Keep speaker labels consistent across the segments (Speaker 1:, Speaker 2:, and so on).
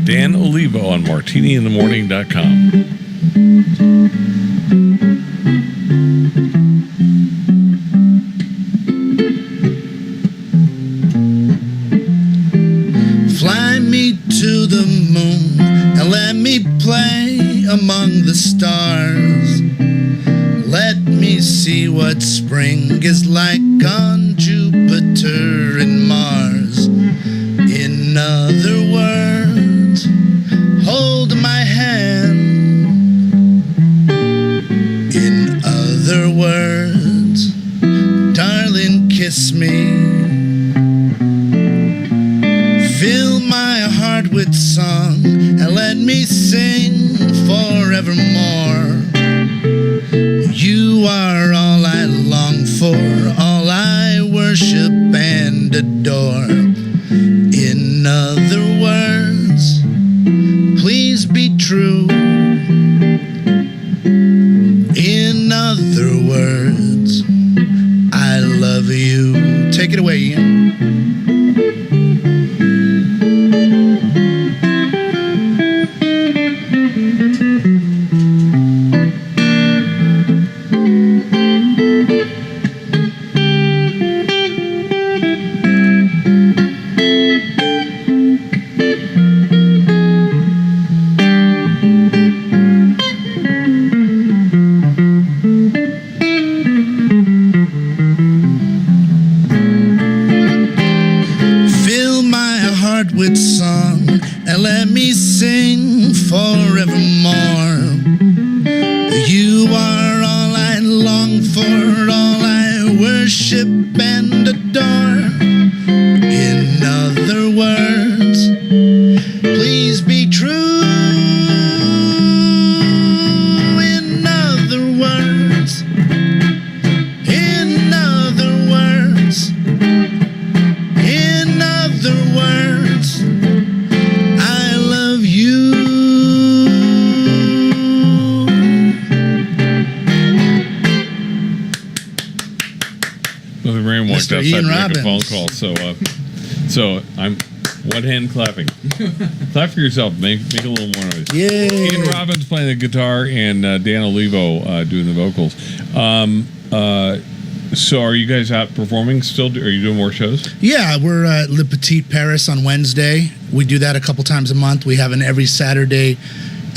Speaker 1: Dan Olivo on martiniinthemorning.com.
Speaker 2: Fly me to the moon and let me play among the stars. Let me see what spring is like on Jupiter and Mars. In other words, hold my hand. In other words, darling, kiss me. Fill my heart with song and let me sing forevermore. You are all I long for, all I worship and adore. In other words, please be true. In other words, I love you. Take it away, Ian. With song and let me sing forevermore. You are all I long for, all I worship and adore. In other words, please be true. In other words, in other words, in other words, I love you.
Speaker 1: Well, the rain walked
Speaker 2: Mr.
Speaker 1: outside
Speaker 2: Ian
Speaker 1: to make
Speaker 2: Robbins.
Speaker 1: a phone call, so I'm one hand clapping. Clap for yourself. Make a little more noise.
Speaker 2: Yay.
Speaker 1: Ian Robbins playing the guitar and Dan Olivo doing the vocals. So are you guys out performing still? Are you doing more shows?
Speaker 2: Yeah, we're at Le Petit Paris on Wednesday. We do that a couple times a month. We have an every Saturday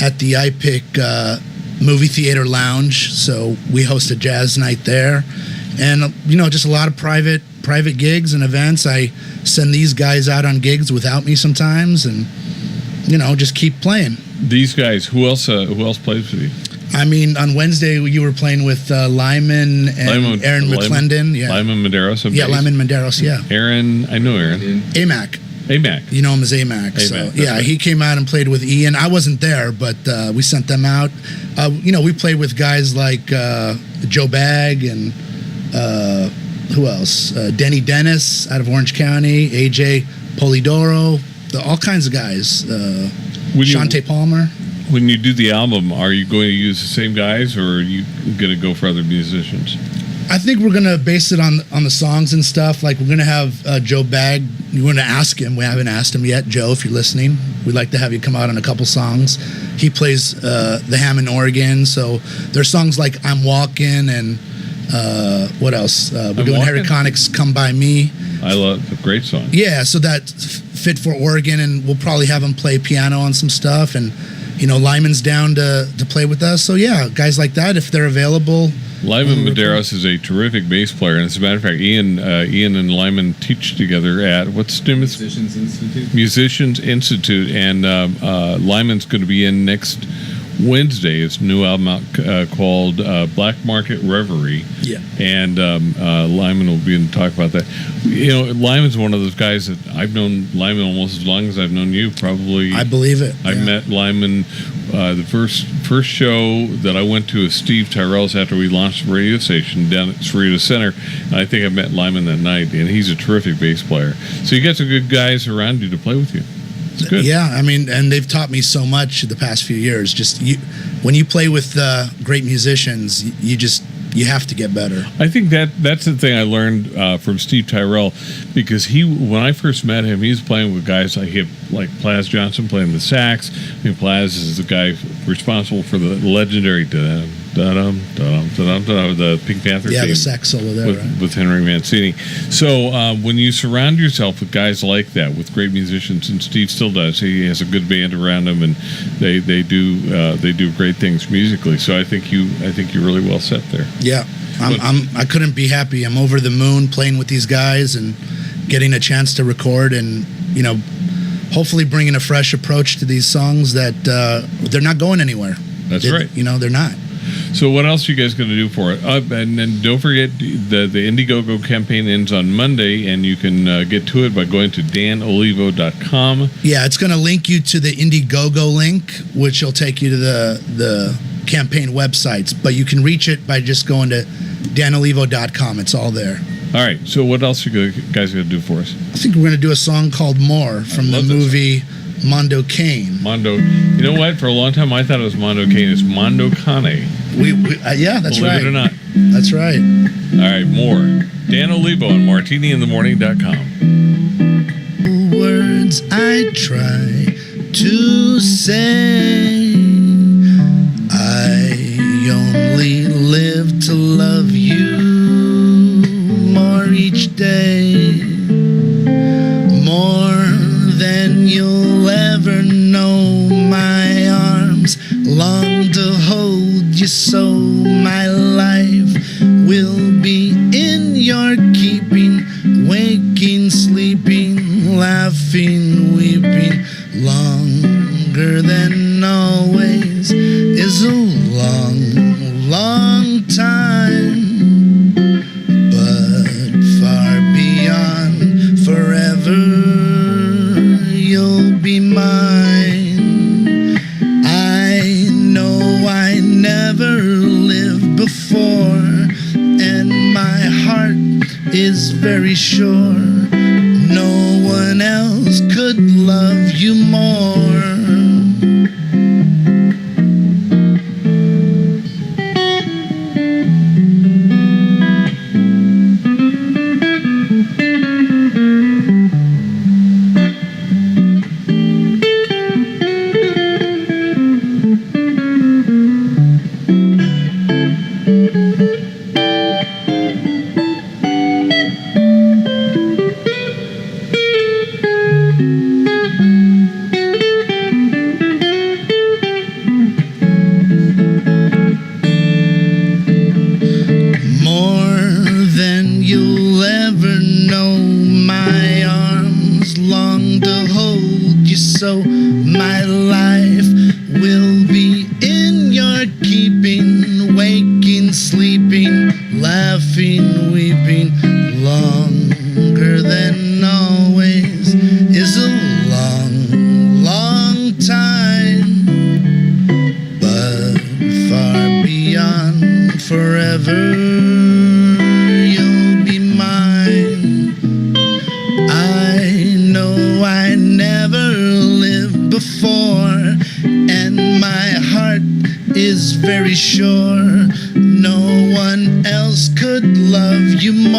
Speaker 2: at the iPic Movie Theater Lounge. So we host a jazz night there. And, just a lot of private gigs and events. I send these guys out on gigs without me sometimes and, just keep playing.
Speaker 1: These guys, who else plays with you?
Speaker 2: I mean, on Wednesday, you were playing with Lyman and Aaron McClendon. Yeah.
Speaker 1: Lyman Medeiros.
Speaker 2: Yeah, Lyman Medeiros, yeah.
Speaker 1: Aaron, I know Aaron.
Speaker 2: AMAC.
Speaker 1: AMAC.
Speaker 2: You know him as AMAC. So, yeah, right. He came out and played with Ian. I wasn't there, but we sent them out. We played with guys like Joe Bagg and who else? Denny Dennis out of Orange County, AJ Polidoro, all kinds of guys. Shante Palmer.
Speaker 1: When you do the album, are you going to use the same guys, or are you going to go for other musicians?
Speaker 2: I think we're going to base it on the songs and stuff. Like, we're going to have Joe Bagg. We're going to ask him. We haven't asked him yet. Joe, if you're listening, we'd like to have you come out on a couple songs. He plays the Hammond organ. So there's songs like I'm Walking and what else? We're doing Hericonics Come By Me.
Speaker 1: I love a great song.
Speaker 2: Yeah, so that fit for organ, and we'll probably have him play piano on some stuff. And Lyman's down to play with us. So, yeah, guys like that, if they're available.
Speaker 1: Lyman Medeiros is a terrific bass player. And as a matter of fact, Ian and Lyman teach together at, what's the name?
Speaker 3: Musicians Institute.
Speaker 1: Musicians Institute. And Lyman's going to be in next Wednesday. His new album out called Black Market Reverie.
Speaker 2: Yeah.
Speaker 1: And Lyman will be in to talk about that. Lyman's one of those guys that I've known Lyman almost as long as I've known you, probably.
Speaker 2: I believe it.
Speaker 1: I met Lyman, the first show that I went to with Steve Tyrell's after we launched the radio station down at Cerritos Center. And I think I met Lyman that night, and he's a terrific bass player. So you got some good guys around you to play with you. It's good.
Speaker 2: Yeah, I mean, and they've taught me so much the past few years. Just when you play with great musicians, you have to get better.
Speaker 1: I think that's the thing I learned from Steve Tyrell, because when I first met him, he was playing with guys like like Plaz Johnson playing the sax. I mean, Plaz is the guy responsible for the legendary the Pink Panther theme.
Speaker 2: The sax solo there,
Speaker 1: with Henry Mancini. So when you surround yourself with guys like that, with great musicians, and Steve still does, he has a good band around him, and they do great things musically. So I think you're really well set there.
Speaker 2: Yeah, I couldn't be happy. I'm over the moon playing with these guys and getting a chance to record, and hopefully bringing a fresh approach to these songs that they're not going anywhere.
Speaker 1: That's right.
Speaker 2: They're not.
Speaker 1: So what else are you guys going to do for it? And then don't forget the Indiegogo campaign ends on Monday, and you can get to it by going to danolivo.com.
Speaker 2: Yeah, it's going to link you to the Indiegogo link, which will take you to the campaign websites. But you can reach it by just going to danolivo.com. It's all there.
Speaker 1: All right. So what else are you guys going to do for us?
Speaker 2: I think we're going to do a song called More from the movie Mondo Cane.
Speaker 1: Mondo. You know what? For a long time, I thought it was Mondo Cane. It's Mondo Cane.
Speaker 2: Yeah, that's right.
Speaker 1: Believe it or not.
Speaker 2: That's right.
Speaker 1: All right, more. Dan Olivo on martiniinthemorning.com.
Speaker 2: Words I try to say, I only live to love you more each day, more than you'll ever know. My arms long to hold you, so my life will be in your keeping, waking, sleeping, laughing, weeping. Longer than always is a long, long time, but far beyond forever you'll be mine. I know I never lived before, and my heart is very sure no one else could love you more. So my life will be in your keeping, waking, sleeping, laughing, weeping. Longer than always is a long, long time, but far beyond forever you'll be mine. I know I never before, and my heart is very sure no one else could love you more.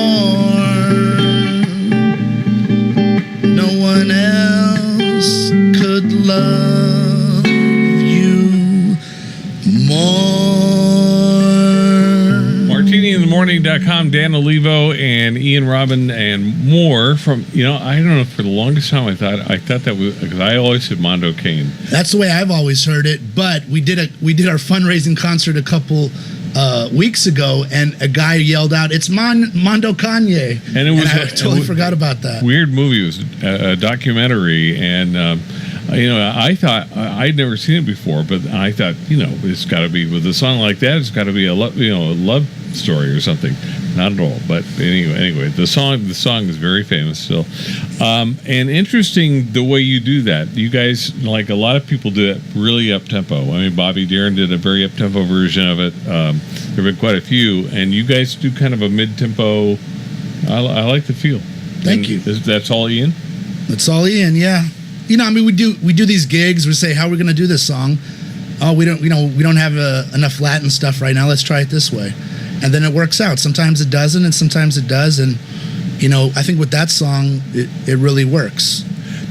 Speaker 2: No one else could love you more.
Speaker 1: MartiniInTheMorning.com, Dan Olivo and Ian Robin and more from, I don't know, for the longest time I thought that was, because I always said Mondo Cane.
Speaker 2: That's the way I've always heard it, but we did our fundraising concert a couple weeks ago, and a guy yelled out, "It's Mondo Kanye," and I totally forgot about that.
Speaker 1: Weird movie. It was a documentary, and I thought I'd never seen it before, but I thought, it's got to be, with a song like that, it's got to be a love story or something. Not at all, but anyway, the song is very famous still, and interesting the way you do that. You guys, like a lot of people, do it really up tempo. I mean, Bobby Darin did a very up tempo version of it. There have been quite a few, and you guys do kind of a mid tempo. I like the feel.
Speaker 2: Thank you.
Speaker 1: That's all, Ian.
Speaker 2: That's all, Ian. Yeah. We do these gigs. We say, how are we going to do this song? Oh, we don't have enough Latin stuff right now. Let's try it this way. And then it works out. Sometimes it doesn't, and sometimes it does. And, I think with that song, it really works.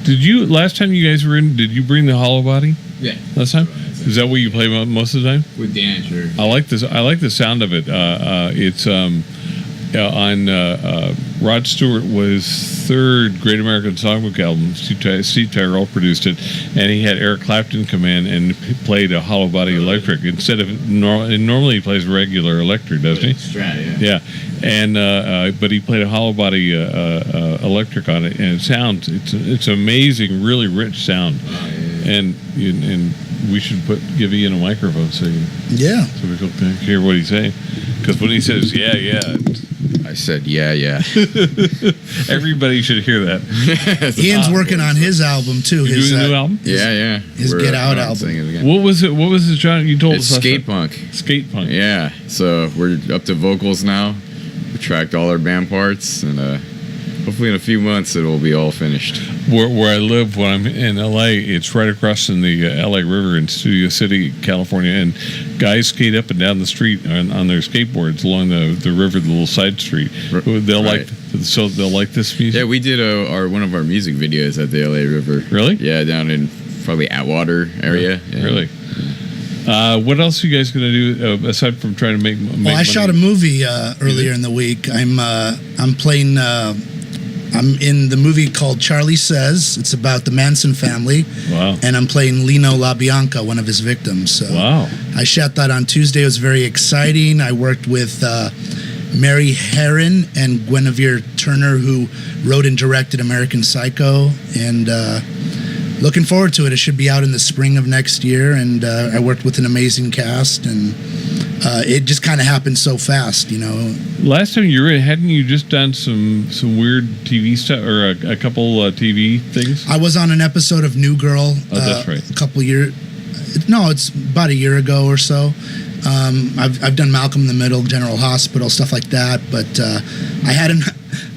Speaker 1: Did you last time you guys were in? Did you bring the hollow body
Speaker 3: Yeah.
Speaker 1: last time? Is that what you play most of the time?
Speaker 3: With Dan, sure.
Speaker 1: I like this. I like the sound of it. It's on Rod Stewart was third Great American Songbook album. Steve Tyrell produced it, and he had Eric Clapton come in and played a hollow body electric instead of normally he plays regular electric, doesn't he?
Speaker 3: Strat, yeah.
Speaker 1: Yeah, and but he played a hollow body electric on it, and it sounds it's amazing, really rich sound, and we should give Ian a microphone so we can hear what he's saying, because when he says yeah.
Speaker 3: I said, yeah.
Speaker 1: Everybody should hear that.
Speaker 2: Ian's working on his album too.
Speaker 1: You
Speaker 2: His
Speaker 1: doing a new album?
Speaker 3: Yeah.
Speaker 2: His Get Out album.
Speaker 1: What was it? What was his genre? You told
Speaker 3: It's
Speaker 1: us.
Speaker 3: skate punk.
Speaker 1: Skate punk.
Speaker 3: Yeah. So we're up to vocals now. We tracked all our band parts, and hopefully in a few months it will be all finished.
Speaker 1: Where I live when I'm in LA, it's right across in the LA River in Studio City, California, and guys skate up and down the street on their skateboards along the river, the little side street. They'll like this music.
Speaker 3: Yeah, we did one of our music videos at the LA River.
Speaker 1: Really?
Speaker 3: Yeah, down in probably Atwater area. Yeah.
Speaker 1: Really? What else are you guys going to do aside from trying to make
Speaker 2: Well, I shot a movie earlier in the week. I'm playing. I'm in the movie called Charlie Says. It's about the Manson family.
Speaker 1: Wow.
Speaker 2: And I'm playing Lino LaBianca, one of his victims. So
Speaker 1: wow.
Speaker 2: I shot that on Tuesday. It was very exciting. I worked with Mary Herron and Guinevere Turner, who wrote and directed American Psycho. And looking forward to it. It should be out in the spring of next year. And I worked with an amazing cast. And it just kind of happened so fast,
Speaker 1: Last time you were in, hadn't you just done some weird TV stuff or a couple TV things?
Speaker 2: I was on an episode of New Girl.
Speaker 1: That's right.
Speaker 2: A couple years. No, it's about a year ago or so. I've done Malcolm in the Middle, General Hospital, stuff like that. But I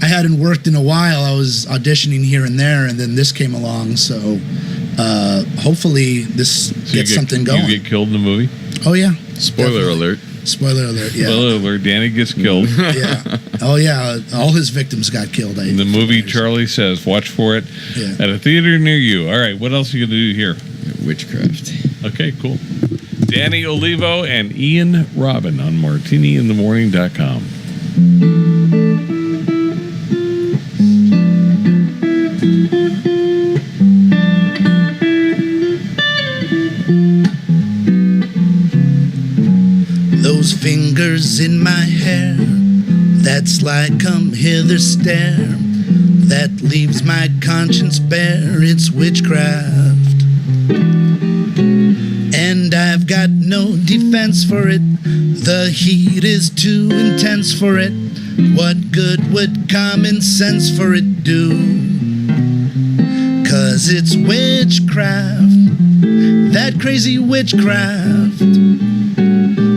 Speaker 2: hadn't worked in a while. I was auditioning here and there, and then this came along. So hopefully this gets something going.
Speaker 1: You get killed in the movie?
Speaker 2: Oh yeah.
Speaker 3: Spoiler alert.
Speaker 2: Spoiler alert, yeah.
Speaker 1: Spoiler alert, Danny gets killed.
Speaker 2: Yeah. Oh, yeah. All his victims got killed.
Speaker 1: In the movie Charlie Says. Watch for it at a theater near you. All right, what else are you going to do here?
Speaker 3: Witchcraft.
Speaker 1: Okay, cool. Danny Olivo and Ian Robin on martiniinthemorning.com.
Speaker 2: Those fingers in my hair, that's like come hither stare, that leaves my conscience bare, it's witchcraft. And I've got no defense for it, the heat is too intense for it, what good would common sense for it do? 'Cause it's witchcraft, that crazy witchcraft.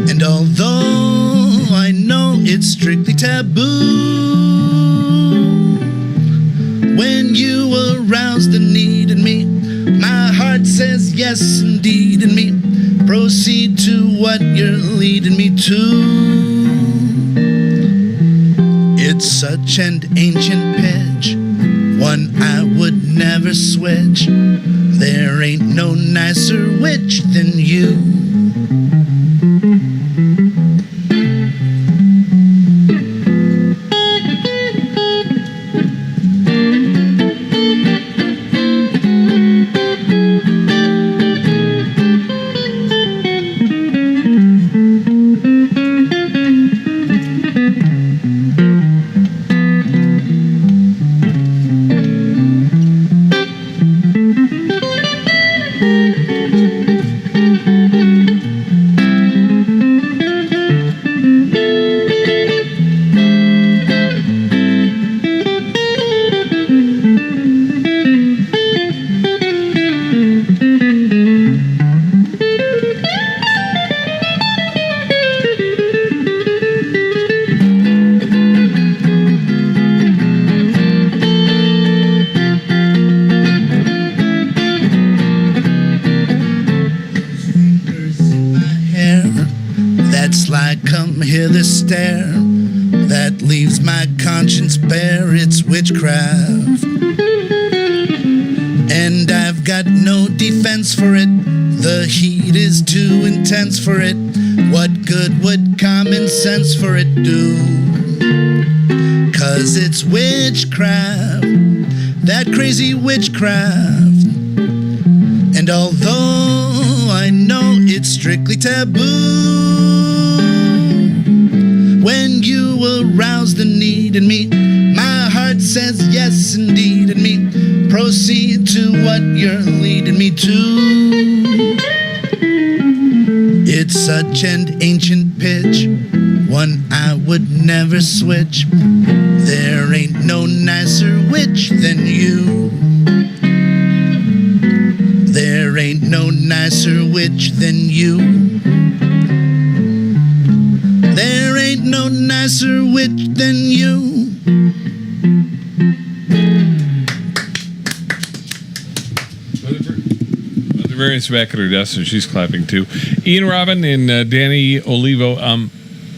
Speaker 2: And although I know it's strictly taboo, when you arouse the need in me, my heart says yes indeed in me. Proceed to what you're leading me to. It's such an ancient pitch, one I would never switch. There ain't no nicer witch than you. Stare that leaves my conscience bare, it's witchcraft. And I've got no defense for it. The heat is too intense for it. What good would common sense for it do? 'Cause it's witchcraft, that crazy witchcraft. And although I know it's strictly taboo, when you arouse the need in me, my heart says yes indeed, and me proceed to what you're leading me to. It's such an ancient pitch, one I would never switch. There ain't no nicer witch than you. There ain't no nicer witch than you. There ain't no nicer witch than you.
Speaker 1: Mother Marian's back at her desk, and she's clapping too. Ian Robin and Danny Olivo.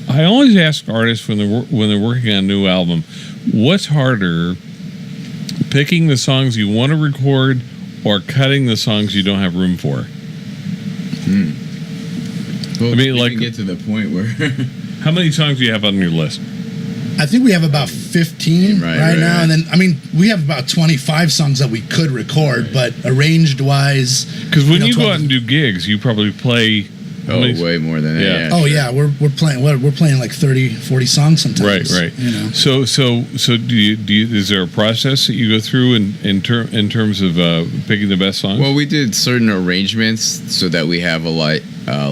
Speaker 1: I always ask artists when they're working on a new album, what's harder, picking the songs you want to record or cutting the songs you don't have room for?
Speaker 3: Well,
Speaker 1: I mean, like,
Speaker 3: get to the point where
Speaker 1: how many songs do you have on your list?
Speaker 2: I think we have about 15 right now. And then, I mean, we have about 25 songs that we could record, but arranged wise.
Speaker 1: Because when you go out and do gigs, you probably play.
Speaker 3: Way more than that.
Speaker 1: Yeah.
Speaker 2: Oh,
Speaker 3: sure.
Speaker 2: yeah. We're playing like 30, 40 songs sometimes.
Speaker 1: Right.
Speaker 2: You know?
Speaker 1: So do you is there a process that you go through in terms of picking the best songs?
Speaker 3: Well, we did certain arrangements so that we have a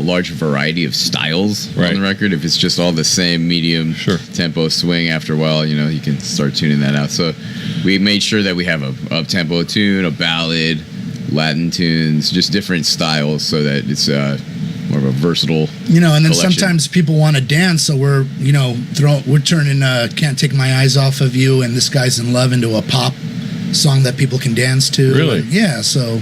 Speaker 3: large variety of styles on the record. If it's just all the same medium tempo swing, after a while, you can start tuning that out. So we made sure that we have a up-tempo tune, a ballad, Latin tunes, just different styles so that it's more of a versatile
Speaker 2: and then
Speaker 3: collection.
Speaker 2: sometimes people want to dance, so we're turning Can't Take My Eyes Off of You and This Guy's in Love into a pop song that people can dance to.
Speaker 1: Really?
Speaker 2: And, yeah, so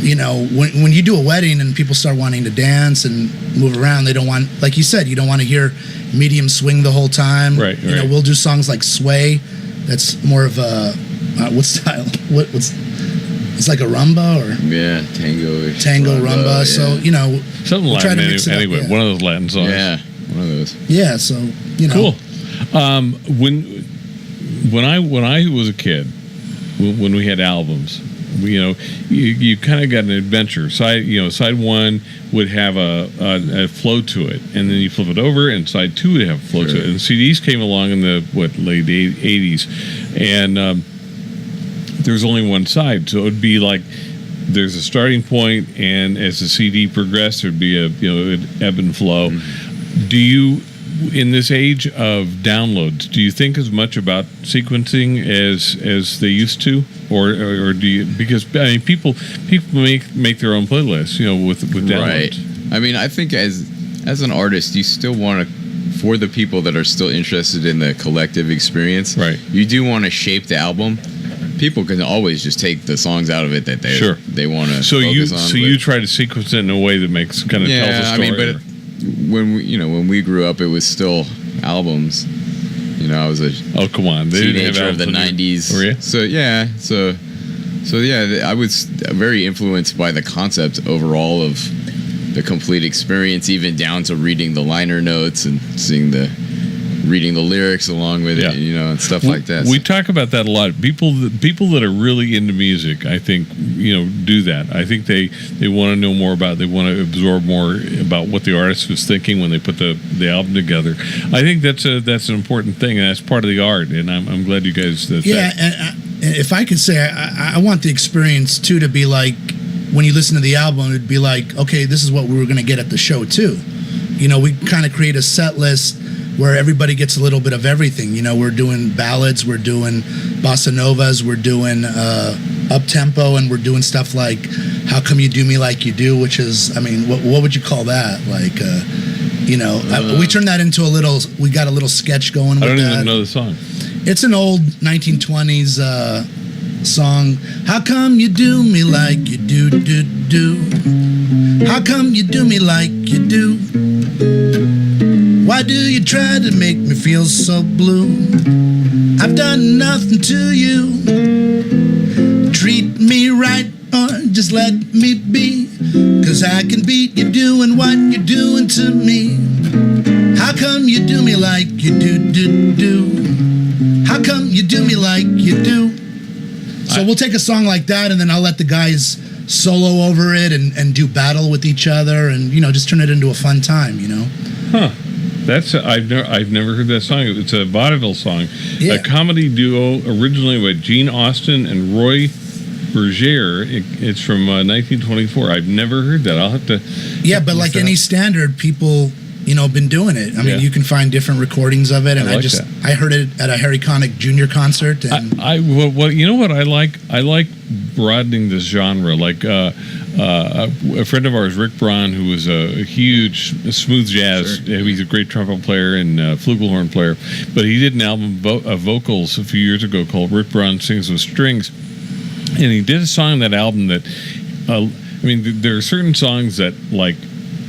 Speaker 2: when you do a wedding and people start wanting to dance and move around, they don't want, like you said, you don't want to hear medium swing the whole time.
Speaker 1: Right.
Speaker 2: We'll do songs like Sway, that's more of a what style? What's it's like a rumba or tango rumba.
Speaker 3: Yeah.
Speaker 2: So
Speaker 1: something
Speaker 2: we'll try
Speaker 1: Latin
Speaker 2: to mix it up,
Speaker 1: anyway.
Speaker 2: yeah.
Speaker 1: One of those Latin songs.
Speaker 3: Yeah, one of those.
Speaker 2: Yeah, so
Speaker 1: Cool. When I was a kid, when we had albums, you kind of got an adventure. Side one would have a flow to it, and then you flip it over, and side two would have a flow to it. And CDs came along in the late 80s, and there's only one side, so it would be like there's a starting point, and as the CD progressed, there'd be an ebb and flow. Mm-hmm. Do you, in this age of downloads, do you think as much about sequencing as they used to, or do you? Because people make their own playlists, with downloads.
Speaker 3: Right. I mean, I think as an artist, you still want to, for the people that are still interested in the collective experience,
Speaker 1: right?
Speaker 3: You do want to shape the album. People can always just take the songs out of it that they want to.
Speaker 1: So you try to sequence it in a way that makes tells a story.
Speaker 3: I mean, but when we grew up, it was still albums. I was a
Speaker 1: come on, they
Speaker 3: teenager of the '90s.
Speaker 1: Were you?
Speaker 3: So I was very influenced by the concept overall of the complete experience, even down to reading the liner notes and reading the lyrics along with it, and stuff like that.
Speaker 1: We talk about that a lot. People that are really into music, I think, do that. I think they want to know more about it. They want to absorb more about what the artist was thinking when they put the album together. I think that's an important thing, and that's part of the art. And I'm glad you guys.
Speaker 2: And if I could say, I want the experience too to be like when you listen to the album, it'd be like, okay, this is what we were going to get at the show too. We kind of create a set list where everybody gets a little bit of everything. We're doing ballads, we're doing bossa novas, we're doing up-tempo, and we're doing stuff like How Come You Do Me Like You Do, which is, I mean, what would you call that? Like, we turned that into we got a little sketch going with that.
Speaker 1: I don't even know the song.
Speaker 2: It's an old 1920s song. How come you do me like you do? How come you do me like you do? Why do you try to make me feel so blue? I've done nothing to you. Treat me right, just let me be, 'cause I can beat you doing what you're doing to me. How come you do me like you do? How come you do me like you do? So we'll take a song like that, and then I'll let the guys solo over it and do battle with each other, and just turn it into a fun time.
Speaker 1: Huh. That's I've never heard that song. It's a vaudeville song,
Speaker 2: Yeah.
Speaker 1: a comedy duo originally with Gene Austen and Roy Berger. It's from 1924. I've never heard that. I'll have to.
Speaker 2: Yeah, but like any standard, people been doing it. I mean, you can find different recordings of it, and I heard it at a Harry Connick Jr. concert. And
Speaker 1: well, you know what I like? I like broadening this genre. Like a friend of ours, Rick Braun, who was a huge smooth jazz.
Speaker 3: Sure.
Speaker 1: He's a great trumpet player and flugelhorn player, but he did an album of vocals a few years ago called Rick Braun Sings with Strings, and he did a song on that album that, there are certain songs that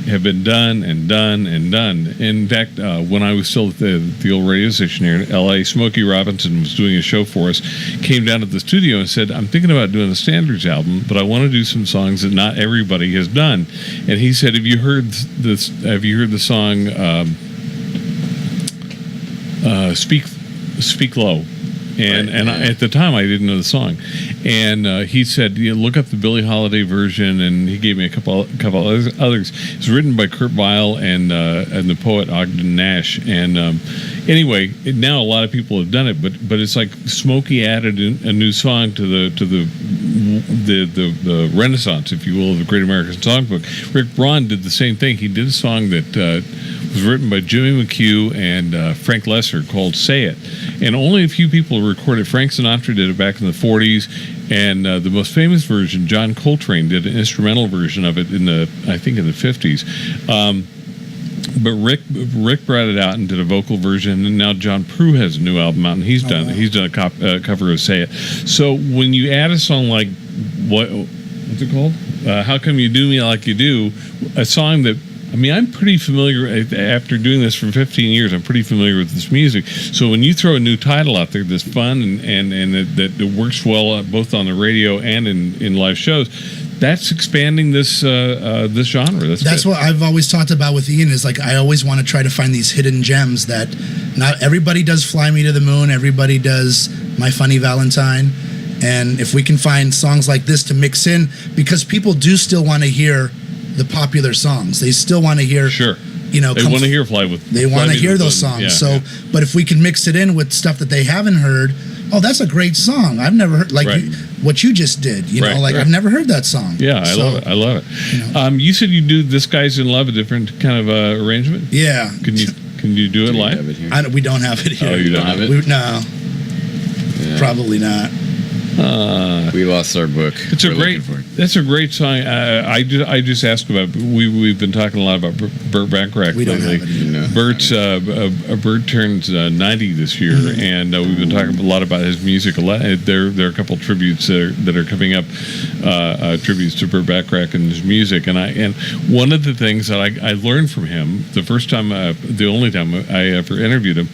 Speaker 1: have been done and done and done. In fact, when I was still at the old radio station here in L.A., Smokey Robinson was doing a show for us, came down to the studio and said, I'm thinking about doing a standards album, but I want to do some songs that not everybody has done. And he said, have you heard the song Speak Low? And at the time, I didn't know the song, and he said, "Look up the Billie Holiday version." And he gave me a couple others. It's written by Kurt Weill and the poet Ogden Nash. And anyway, now a lot of people have done it, but it's like Smokey added a new song to the Renaissance, if you will, of the Great American Songbook. Rick Braun did the same thing. He did a song that was written by Jimmy McHugh and Frank Lesser called "Say It," and only a few people recorded. Frank Sinatra did it back in the 40s, and the most famous version, John Coltrane, did an instrumental version of it in the 50s. But Rick brought it out and did a vocal version, and now John Prue has a new album out, and he's done a cover of "Say It." So when you add a song like what's it called? How Come You Do Me Like You Do, a song that. I'm pretty familiar, after doing this for 15 years, I'm pretty familiar with this music. So when you throw a new title out there that's fun and that works well both on the radio and in live shows, that's expanding this genre. That's
Speaker 2: what I've always talked about with Ian, is I always want to try to find these hidden gems that not everybody does. Fly Me to the Moon, everybody does My Funny Valentine. And if we can find songs like this to mix in, because people do still want to hear the popular songs. They still want to hear,
Speaker 1: they want to hear Fly with.
Speaker 2: They want to hear those songs.
Speaker 1: Yeah,
Speaker 2: but if we can mix it in with stuff that they haven't heard, that's a great song. I've never heard what you just did. I've never heard that song.
Speaker 1: Yeah, I love it. You said you do "This Guy's in Love," a different kind of arrangement.
Speaker 2: Yeah.
Speaker 1: Can you do it live?
Speaker 2: We don't have it here.
Speaker 1: Oh, you don't have it?
Speaker 2: No. Yeah. Probably not.
Speaker 3: We lost our book.
Speaker 1: That's a great song. I just asked about. We've been talking a lot about Burt Bacharach lately. Burt turns 90 this year, and we've been talking a lot about his music. There are a couple tributes that are coming up, tributes to Burt Bacharach and his music. And one of the things that I learned from him the only time I ever interviewed him,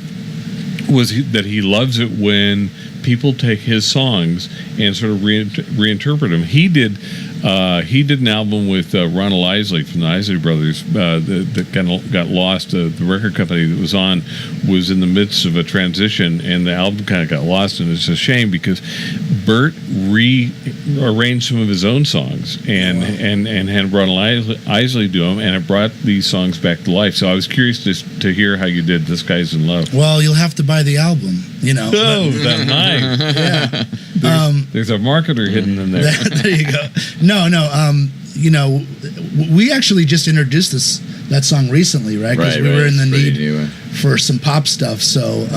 Speaker 1: was that he loves it when people take his songs and sort of reinterpret them. He did an album with Ronald Isley from the Isley Brothers that kind of got lost. The record company that was on was in the midst of a transition, and the album kind of got lost, and it's a shame because Burt rearranged some of his own songs and had Ronald Isley do them, and it brought these songs back to life. So I was curious to hear how you did "This Guy's in Love."
Speaker 2: Well, you'll have to buy the album,
Speaker 1: Oh, that's nice.
Speaker 2: Yeah.
Speaker 1: There's a marketer hidden in there.
Speaker 2: There you go. No. We actually just introduced that song recently, right? Because we were in the need for some pop stuff. So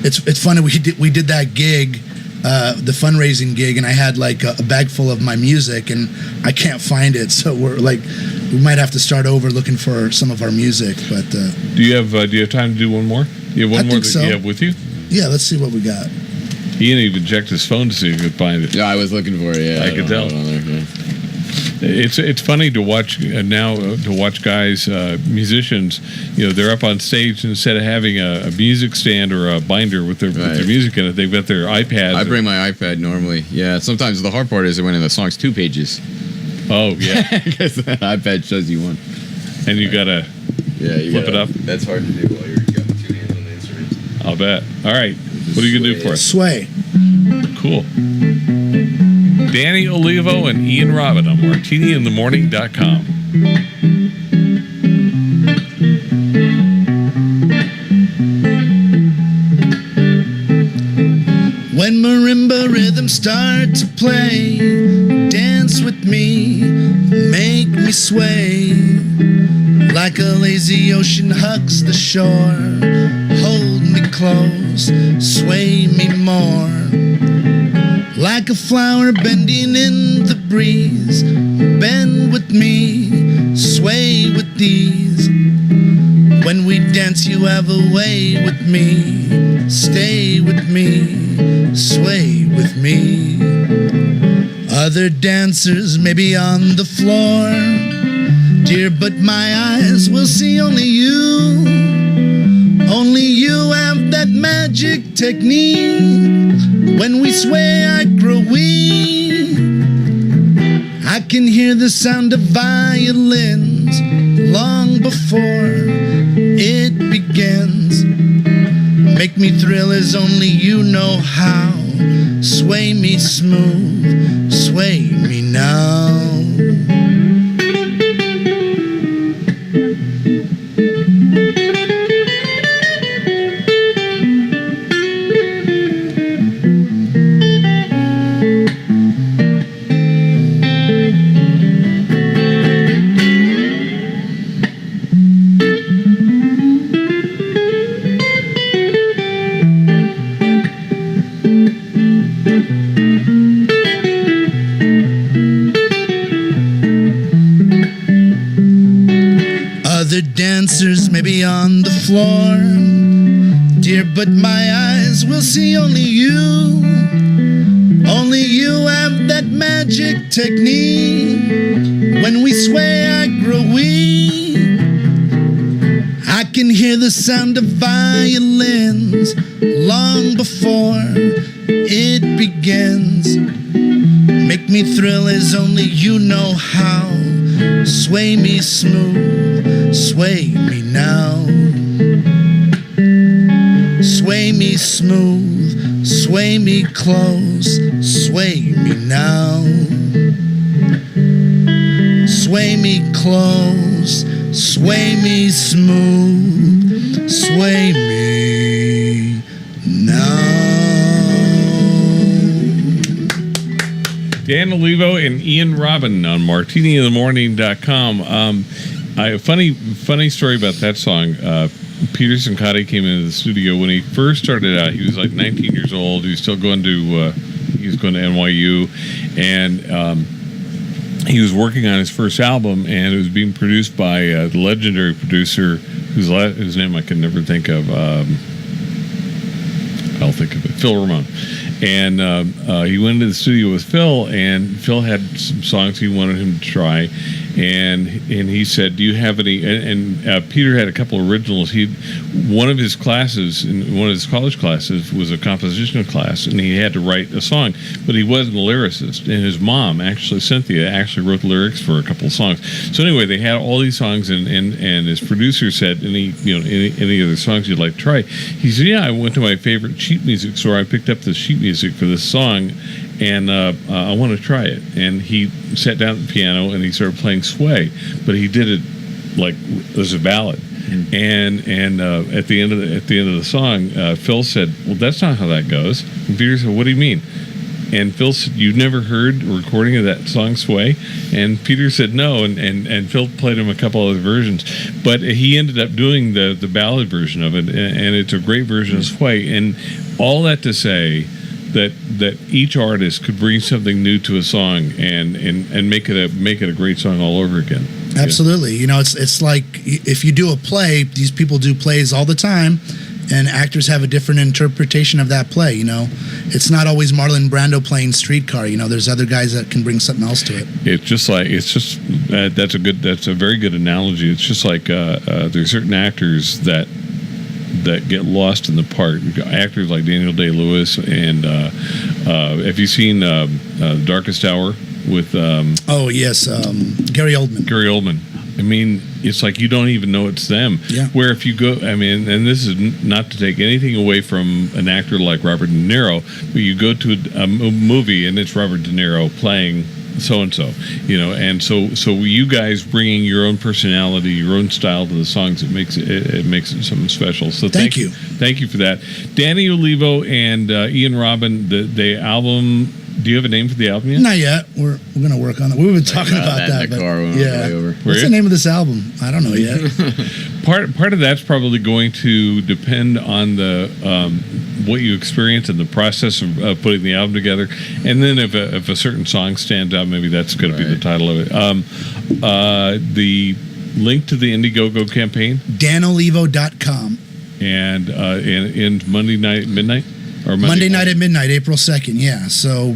Speaker 2: it's funny. We did that gig, the fundraising gig, and I had a bag full of my music, and I can't find it. So we might have to start over looking for some of our music. But
Speaker 1: do you have time to do one more? You have one more that you have with you?
Speaker 2: Yeah, let's see what we got.
Speaker 1: Ian even checked his phone to see if he could find it.
Speaker 3: Yeah, I was looking for it. Yeah,
Speaker 1: I could tell. It's funny to watch now to watch guys, musicians. They're up on stage, and instead of having a music stand or a binder with their music in it, they've got their iPads.
Speaker 3: I bring my iPad normally. Yeah, sometimes the hard part is when the song's 2 pages.
Speaker 1: Oh yeah,
Speaker 3: because the iPad shows you one,
Speaker 1: and you gotta flip it up.
Speaker 3: That's hard to do while you're got 2 hands on the instrument.
Speaker 1: I'll bet. All right, what are you gonna do for us?
Speaker 2: Sway.
Speaker 1: Cool. Danny Olivo and Ian Robin on MartiniInTheMorning.com.
Speaker 2: When marimba rhythms start to play, dance with me, make me sway. Like a lazy ocean hugs the shore, hold me close, sway me more. Like a flower bending in the breeze, bend with me, sway with ease. When we dance you have a way with me, stay with me, sway with me. Other dancers may be on the floor, dear, but my eyes will see only you. Only you have that magic technique. When we sway, I grow weak. I can hear the sound of violins long before it begins. Make me thrill as only you know how. Sway me smooth, sway me now. Other dancers may be on the floor, dear, but my eyes will see only you. Only you have that magic technique. When we sway, I grow weak. I can hear the sound of violins long before it begins. Make me thrill as only you know how. Sway me smooth, sway me now. Sway me smooth, sway me close, sway me now. Sway me close, sway me smooth, sway me now.
Speaker 1: Dan Olivo and Ian Robin on MartiniInTheMorning.com. Funny story about that song. Peter Sincotti came into the studio when he first started out. He was like 19 years old. He was still going to NYU, and he was working on his first album, and it was being produced by the legendary producer whose name I can never think of. I'll think of it. Phil Ramone. And he went into the studio with Phil, and Phil had some songs he wanted him to try, and he said, "Do you have any?" And Peter had a couple of originals. One of his classes, in one of his college classes, was a composition class, and he had to write a song, but he wasn't a lyricist. And his mom, Cynthia, wrote lyrics for a couple of songs. So anyway, they had all these songs, and his producer said, "Any other songs you'd like to try?" He said, "Yeah, I went to my favorite sheet music store. I picked up the sheet music for this song, and I want to try it." And he sat down at the piano and he started playing Sway, but he did it like as a ballad. And at the end of the song, Phil said, "Well, that's not how that goes." And Peter said, "What do you mean?" And Phil said, "You've never heard a recording of that song Sway?" And Peter said no, and Phil played him a couple other versions, but he ended up doing the ballad version of it, and it's a great version of Sway. And all that to say that each artist could bring something new to a song and make it a great song all over again.
Speaker 2: Absolutely. It's like if you do a play, these people do plays all the time, and actors have a different interpretation of that play. You know, it's not always Marlon Brando playing Streetcar. You know, there's other guys that can bring something else to it.
Speaker 1: That's a very good analogy. It's just like there's certain actors that get lost in the part. Actors like Daniel Day-Lewis, and have you seen Darkest Hour with?
Speaker 2: Oh yes, Gary Oldman.
Speaker 1: Gary Oldman. I mean, it's like you don't even know it's them.
Speaker 2: Yeah.
Speaker 1: Where if you go, I mean, and this is not to take anything away from an actor like Robert De Niro, but you go to a movie and it's Robert De Niro playing so and so, you know, and so you guys bringing your own personality, your own style to the songs, it makes it something special. So thank you for that, Danny Olivo and Ian Robin. The album. Do you have a name for the album yet?
Speaker 2: Not yet. We're gonna work on it. We've been talking about that.
Speaker 3: In the car when on the way over.
Speaker 2: What's the name of this album? I don't know yet.
Speaker 1: Part of that's probably going to depend on the what you experience in the process of putting the album together, and then if a certain song stands out, maybe that's going to be the title of it. The link to the Indiegogo campaign,
Speaker 2: danolivo.com,
Speaker 1: and Monday night at midnight.
Speaker 2: Monday night at midnight, April 2nd. Yeah. So,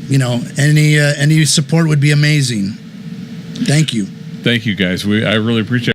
Speaker 2: you know, any support would be amazing. Thank you.
Speaker 1: Thank you, guys. I really appreciate it.